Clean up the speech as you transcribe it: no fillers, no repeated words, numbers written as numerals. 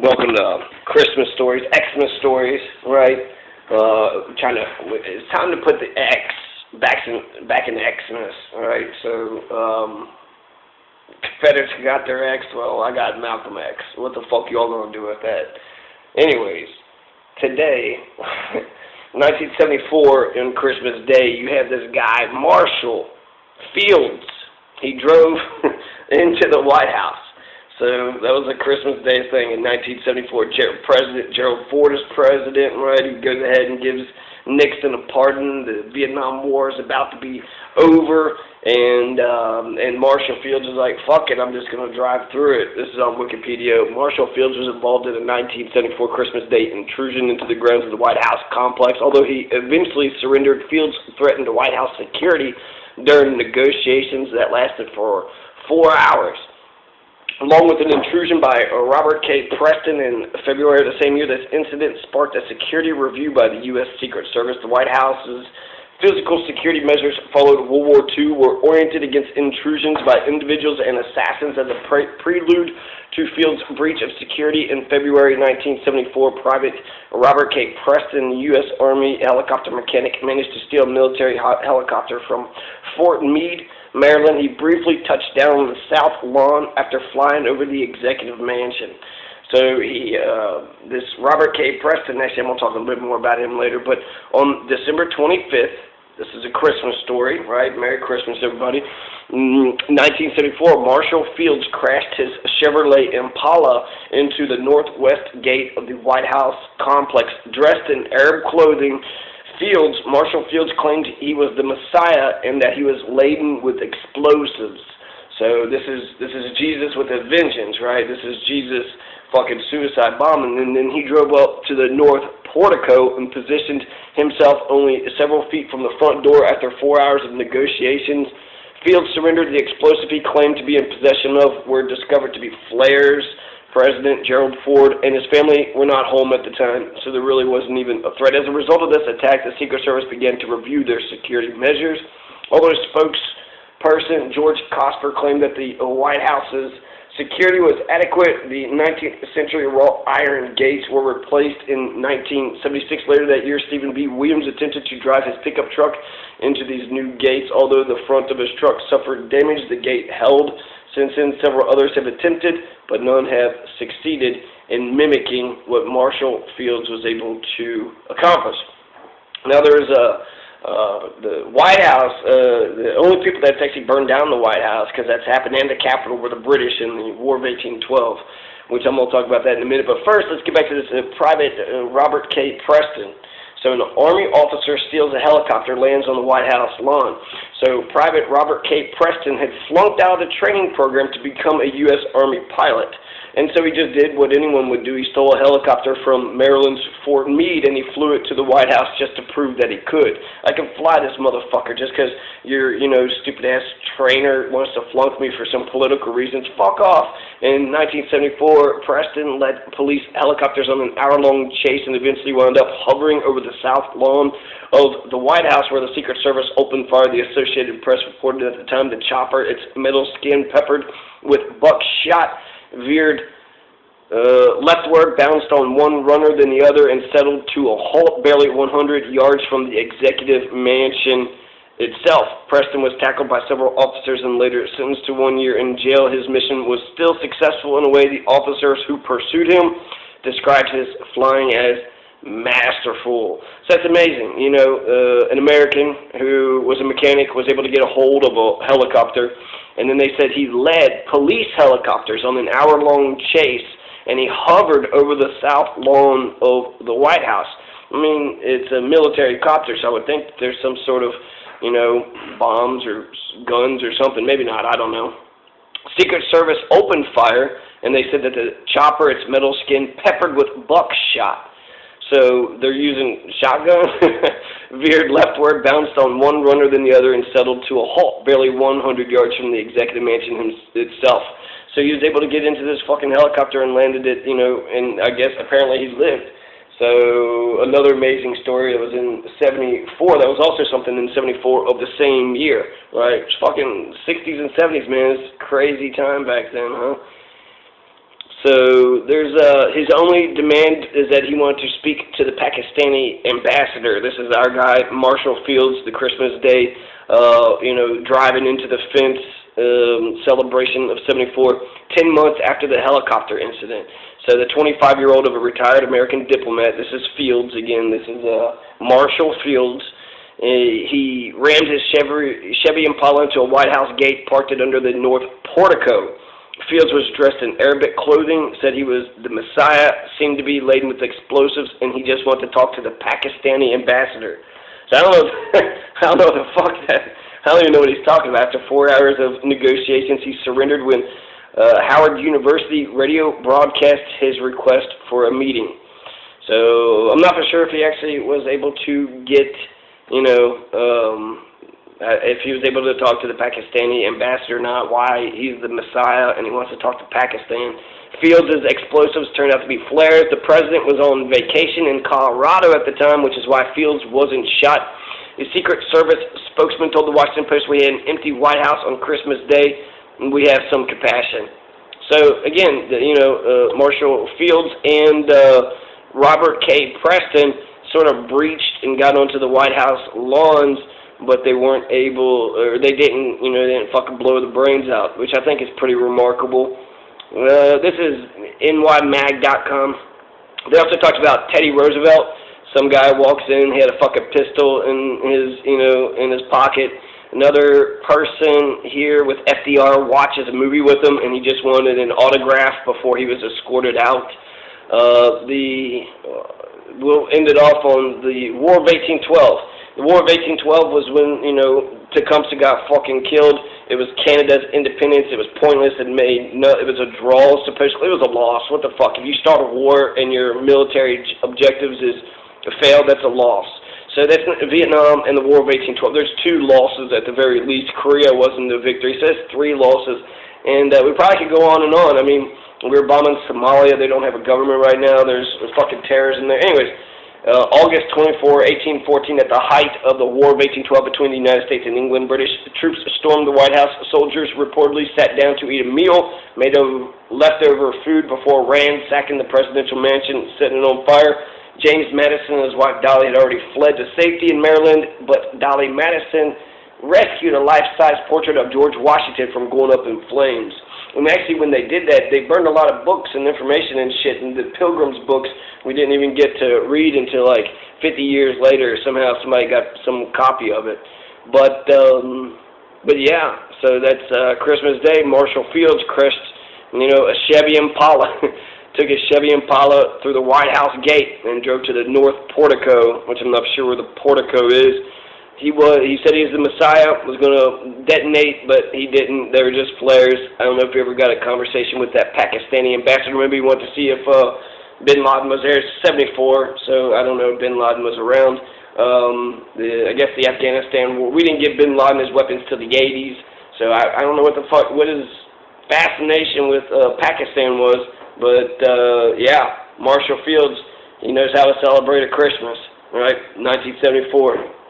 Welcome to Christmas stories, Xmas stories, right? It's time to put the X back in Xmas, right? So, Confederates got their X. Well, I got Malcolm X. What the fuck y'all gonna do with that? Anyways, today, 1974, on Christmas Day, you have this guy, Marshall Fields. He drove into the White House. So that was a Christmas Day thing in 1974. President Gerald Ford is president, right? He goes ahead and gives Nixon a pardon. The Vietnam War is about to be over, and Marshall Fields is like, fuck it, I'm just going to drive through it. This is on Wikipedia. Marshall Fields was involved in a 1974 Christmas Day intrusion into the grounds of the White House complex. Although he eventually surrendered, Fields threatened the White House security during negotiations that lasted for 4 hours. Along with an intrusion by Robert K. Preston in February of the same year, this incident sparked a security review by the U.S. Secret Service. The White House's physical security measures followed World War II were oriented against intrusions by individuals and assassins. As a prelude to Fields' breach of security in February 1974, Private Robert K. Preston, U.S. Army helicopter mechanic, managed to steal a military helicopter from Fort Meade, Maryland. He briefly touched down on the South Lawn after flying over the executive mansion. So this Robert K. Preston, actually I'm going to talk a little bit more about him later, but on December 25th, this is a Christmas story, right? Merry Christmas, everybody. 1974, Marshall Fields crashed his Chevrolet Impala into the northwest gate of the White House complex. Dressed in Arab clothing, Marshall Fields claimed he was the Messiah and that he was laden with explosives. So this is Jesus with a vengeance, right? This is Jesus fucking suicide bombing. And then he drove up to the north portico and positioned himself only several feet from the front door. After 4 hours of negotiations, Fields surrendered. The explosive he claimed to be in possession of were discovered to be flares. President Gerald Ford and his family were not home at the time, so there really wasn't even a threat. As a result of this attack, the Secret Service began to review their security measures. Although spokesperson George Cosper claimed that the White House's security was adequate, the 19th century wrought iron gates were replaced in 1976. Later that year, Stephen B. Williams attempted to drive his pickup truck into these new gates. Although the front of his truck suffered damage, the gate held. Since then, several others have attempted, but none have succeeded in mimicking what Marshall Fields was able to accomplish. Now, there's the White House. The only people that's actually burned down the White House, because that's happened, and the Capitol, were the British in the War of 1812, which I'm going to talk about that in a minute. But first, let's get back to this Private Robert K. Preston. So an Army officer steals a helicopter, lands on the White House lawn. So Private Robert K. Preston had flunked out of the training program to become a U.S. Army pilot. And so he just did what anyone would do. He stole a helicopter from Maryland's Fort Meade, and he flew it to the White House just to prove that he could. I can fly this motherfucker just because your, stupid-ass trainer wants to flunk me for some political reasons. Fuck off. In 1974, Preston led police helicopters on an hour-long chase and eventually wound up hovering over the south lawn of the White House, where the Secret Service opened fire. The Associated Press reported at the time the chopper, its metal skin peppered with buckshot, veered leftward, bounced on one runner then the other, and settled to a halt barely 100 yards from the executive mansion itself. Preston was tackled by several officers and later sentenced to 1 year in jail. His mission was still successful in a way. The officers who pursued him described his flying as masterful. So that's amazing. An American who was a mechanic was able to get a hold of a helicopter, and then they said he led police helicopters on an hour-long chase, and he hovered over the south lawn of the White House. I mean, it's a military copter, so I would think there's some sort of, bombs or guns or something. Maybe not, I don't know. Secret Service opened fire, and they said that the chopper, its metal skin, peppered with buckshot. So they're using shotgun, veered leftward, bounced on one runner then the other, and settled to a halt barely 100 yards from the executive mansion itself. So he was able to get into this fucking helicopter and landed it, and I guess apparently he's lived. So another amazing story that was in 74, that was also something in 74 of the same year, right? It's fucking 60s and 70s, man. It's a crazy time back then, huh? So there's his only demand is that he wanted to speak to the Pakistani ambassador. This is our guy, Marshall Fields, the Christmas Day, driving into the fence celebration of '74, 10 months after the helicopter incident. So the 25-year-old of a retired American diplomat, this is Fields again, this is Marshall Fields. He rammed his Chevy Impala into a White House gate, parked it under the north portico. Fields was dressed in Arabic clothing, said he was the Messiah, seemed to be laden with explosives, and he just wanted to talk to the Pakistani ambassador. So I don't know, I don't even know what he's talking about. After 4 hours of negotiations, he surrendered when Howard University radio broadcast his request for a meeting. So I'm not for sure if he actually was able to get, if he was able to talk to the Pakistani ambassador or not, why he's the Messiah and he wants to talk to Pakistan. Fields' explosives turned out to be flares. The president was on vacation in Colorado at the time, which is why Fields wasn't shot. The Secret Service spokesman told the Washington Post, "We had an empty White House on Christmas Day, and we have some compassion." So, again, Marshall Fields and Robert K. Preston sort of breached and got onto the White House lawns, but they weren't able, or they didn't fucking blow the brains out, which I think is pretty remarkable. This is nymag.com. They also talked about Teddy Roosevelt. Some guy walks in, he had a fucking pistol in his pocket. Another person here with FDR watches a movie with him, and he just wanted an autograph before he was escorted out. We'll end it off on the War of 1812. The War of 1812 was when, Tecumseh got fucking killed. It was Canada's independence. It was pointless. It was a draw, supposedly. It was a loss. What the fuck? If you start a war and your military objectives is to fail, that's a loss. So that's Vietnam and the War of 1812. There's 2 losses at the very least. Korea wasn't the victory. So that's 3 losses. And we probably could go on and on. I mean, we were bombing Somalia. They don't have a government right now. There's fucking terrorism there. Anyways, August 24, 1814, at the height of the War of 1812 between the United States and England, British troops stormed the White House. Soldiers reportedly sat down to eat a meal made of leftover food before ransacking the presidential mansion, setting it on fire. James Madison and his wife Dolly had already fled to safety in Maryland, but Dolly Madison rescued a life-size portrait of George Washington from going up in flames. And actually, when they did that, they burned a lot of books and information and shit, and the Pilgrim's books we didn't even get to read until like 50 years later. Somehow somebody got some copy of it. But yeah, so that's Christmas Day. Marshall Fields crushed, a Chevy Impala. Took his Chevy Impala through the White House gate and drove to the north portico, which I'm not sure where the portico is. He said he was the Messiah, was going to detonate, but he didn't. They were just flares. I don't know if you ever got a conversation with that Pakistani ambassador. Maybe he wanted to see if Bin Laden was there. It's 74, so I don't know if Bin Laden was around. I guess the Afghanistan war. We didn't get Bin Laden his weapons till the 80s, so I don't know what his fascination with Pakistan was. But, yeah, Marshall Fields, he knows how to celebrate a Christmas, right? 1974.